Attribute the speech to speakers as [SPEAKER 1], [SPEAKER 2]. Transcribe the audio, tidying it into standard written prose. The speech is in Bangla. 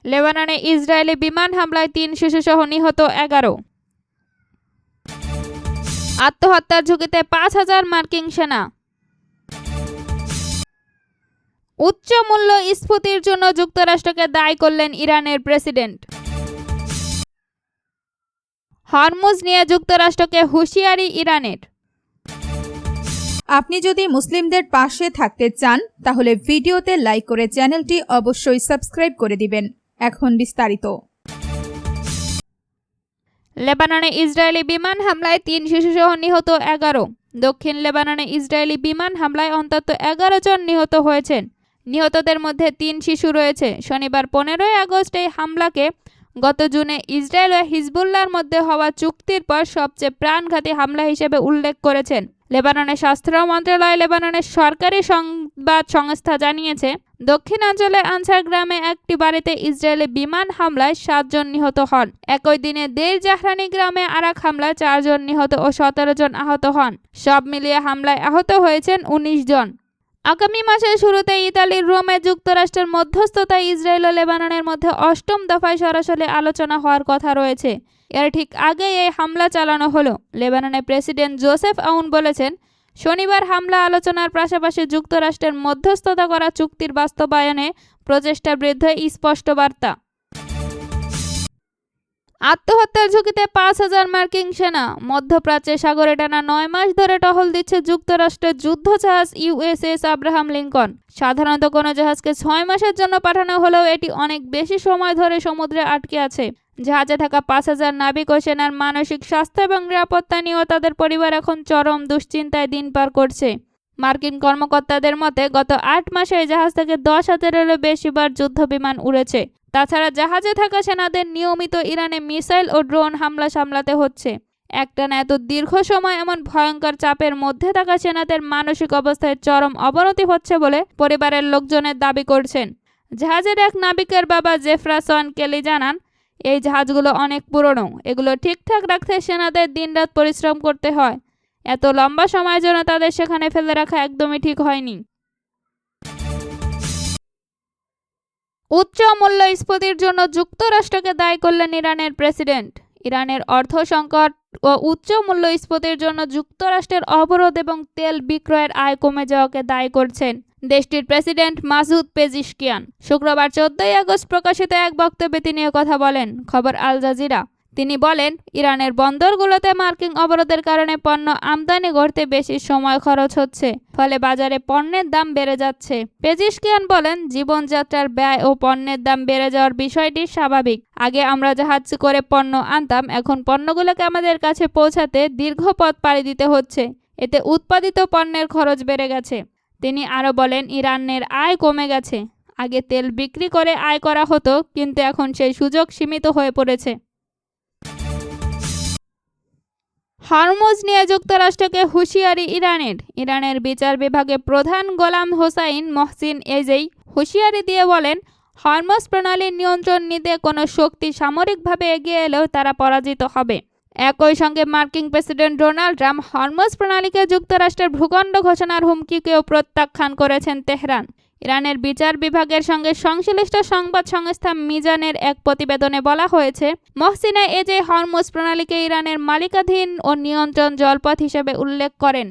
[SPEAKER 1] লেবাননে ইসরায়েলি বিমান হামলায় ৩ শিশুসহ নিহত ১১। আত্মহত্যার ঝুঁকিতে ৫,০০০ মার্কিন সেনা। উচ্চ মূল্য স্ফীতির জন্য যুক্তরাষ্ট্রকে দায়ী করলেন ইরানের প্রেসিডেন্ট। হরমুজ নিয়ে যুক্তরাষ্ট্রকে হুঁশিয়ারি ইরানের।
[SPEAKER 2] আপনি যদি মুসলিমদের পাশে থাকতে চান তাহলে ভিডিওতে লাইক করে চ্যানেলটি অবশ্যই সাবস্ক্রাইব করে দিবেন। এখন বিস্তারিত।
[SPEAKER 1] লেবাননে ইসরায়েলি বিমান হামলায় ৩ শিশুসহ নিহত ১১। দক্ষিণ লেবাননে ইসরায়েলি বিমান হামলায় অন্তত ১১ জন নিহত হয়েছেন। নিহতদের মধ্যে ৩ শিশু রয়েছে। শনিবার ১৫ আগস্ট এই হামলাকে গত জুনে ইসরায়েল ও হিজবুল্লাহর মধ্যে হওয়া চুক্তির পর সবচেয়ে প্রাণঘাতী হামলা হিসেবে উল্লেখ করেছেন। লেবাননের স্বাস্থ্য মন্ত্রণালয় লেবাননের সরকারি সংবাদ সংস্থা জানিয়েছে, দক্ষিণাঞ্চলে আনসার গ্রামে একটি বাড়িতে ইসরায়েলি বিমান হামলায় ৭ জন নিহত হন। একই দিনে দেইর জাহরানি গ্রামে আরেক হামলায় ৪ জন নিহত ও ১৭ জন আহত হন। সব মিলিয়ে হামলায় আহত হয়েছেন ১৯ জন। আগামী মাসের শুরুতে ইতালির রোমে যুক্তরাষ্ট্রের মধ্যস্থতায় ইসরায়েল ও লেবাননের মধ্যে ৮ম দফায় সরাসরি আলোচনা হওয়ার কথা রয়েছে। এর ঠিক আগেই এই হামলা চালানো হলো। লেবাননের প্রেসিডেন্ট জোসেফ আউন বলেছেন, শনিবার হামলা আলোচনার পাশাপাশি যুক্তরাষ্ট্রের মধ্যস্থতা করা চুক্তির বাস্তবায়নে প্রচেষ্টার বিরুদ্ধে স্পষ্ট বার্তা। আত্মহত্যার ঝুঁকিতে ৫,০০০ মার্কিন সেনা। মধ্যপ্রাচ্যের সাগরে টানা ৯ মাস ধরে টহল দিচ্ছে যুক্তরাষ্ট্রের যুদ্ধজাহাজ ইউএসএস আব্রাহাম লিঙ্কন। সাধারণত কোনো জাহাজকে ৬ মাসের জন্য পাঠানো হলেও এটি অনেক বেশি সময় ধরে সমুদ্রে আটকে আছে। জাহাজে থাকা ৫,০০০ নাবিক ও সেনার মানসিক স্বাস্থ্য এবং নিরাপত্তা নিয়েও তাদের পরিবার এখন চরম দুশ্চিন্তায় দিন পার করছে। মার্কিন কর্মকর্তাদের মতে গত ৮ মাসে এই জাহাজ থেকে ১০,০০০-এরও বেশিবার যুদ্ধবিমান উড়েছে। তাছাড়া জাহাজে থাকা সেনাদের নিয়মিত ইরানে মিসাইল ও ড্রোন হামলা সামলাতে হচ্ছে। একটানা এত দীর্ঘ সময় এমন ভয়ঙ্কর চাপের মধ্যে থাকা সেনাদের মানসিক অবস্থায় চরম অবনতি হচ্ছে বলে পরিবারের লোকজনের দাবি করছেন। জাহাজের এক নাবিকের বাবা জেফরাসন কেলি জানান, এই জাহাজগুলো অনেক পুরনো। এগুলো ঠিকঠাক রাখতে সেনাদের দিনরাত পরিশ্রম করতে হয়। এত লম্বা সময়ের জন্য তাদের সেখানে ফেলে রাখা একদমই ঠিক হয়নি। উচ্চ মূল্যস্ফীতির জন্য যুক্তরাষ্ট্রকে দায়ী করলেন ইরানের প্রেসিডেন্ট। ইরানের অর্থ সংকট ও উচ্চ মূল্যস্ফীতির জন্য যুক্তরাষ্ট্রের অবরোধ এবং তেল বিক্রয়ের আয় কমে যাওয়াকে দায়ী করছেন দেশটির প্রেসিডেন্ট মাসুদ পেজিশকিয়ান। শুক্রবার ১৪ আগস্ট প্রকাশিত এক বক্তব্যে তিনি কথা বলেন। খবর আল জাজিরা। তিনি বলেন, ইরানের বন্দরগুলোতে মার্কিন অবরোধের কারণে পণ্য আমদানি করতে বেশি সময় খরচ হচ্ছে, ফলে বাজারে পণ্যের দাম বেড়ে যাচ্ছে। পেজিশকিয়ান বলেন, জীবনযাত্রার ব্যয় ও পণ্যের দাম বেড়ে যাওয়ার বিষয়টি স্বাভাবিক। আগে আমরা জাহাজ করে পণ্য আনতাম, এখন পণ্যগুলোকে আমাদের কাছে পৌঁছাতে দীর্ঘ পথ পাড়ি দিতে হচ্ছে। এতে উৎপাদিত পণ্যের খরচ বেড়ে গেছে। তিনি আরও বলেন, ইরানের আয় কমে গেছে। আগে তেল বিক্রি করে আয় করা হতো, কিন্তু এখন সেই সুযোগ সীমিত হয়ে পড়েছে। হরমুজ নিয়ে যুক্তরাষ্ট্রকে হুঁশিয়ারি ইরানের। ইরানের বিচার বিভাগের প্রধান গোলাম হোসাইন মহসিন এজেই হুঁশিয়ারি দিয়ে বলেন, হরমুজ প্রণালীর নিয়ন্ত্রণ নিতে কোনো শক্তি সামরিকভাবে এগিয়ে এলেও তারা পরাজিত হবে। একই সঙ্গে মার্কিন প্রেসিডেন্ট ডোনাল্ড ট্রাম্প হরমুজ প্রণালীকে যুক্তরাষ্ট্রের ভূখণ্ড ঘোষণার হুমকিকেও প্রত্যাখ্যান করেছেন তেহরান। ইরানের বিচার বিভাগের সঙ্গে সংশ্লিষ্ট সংবাদ সংস্থা মিজানের এক প্রতিবেদনে বলা হয়েছে, মহসিনা এজে হরমুজ প্রণালীকে ইরানের মালিকাধীন ও নিয়ন্ত্রণ জলপথ হিসেবে উল্লেখ করেন।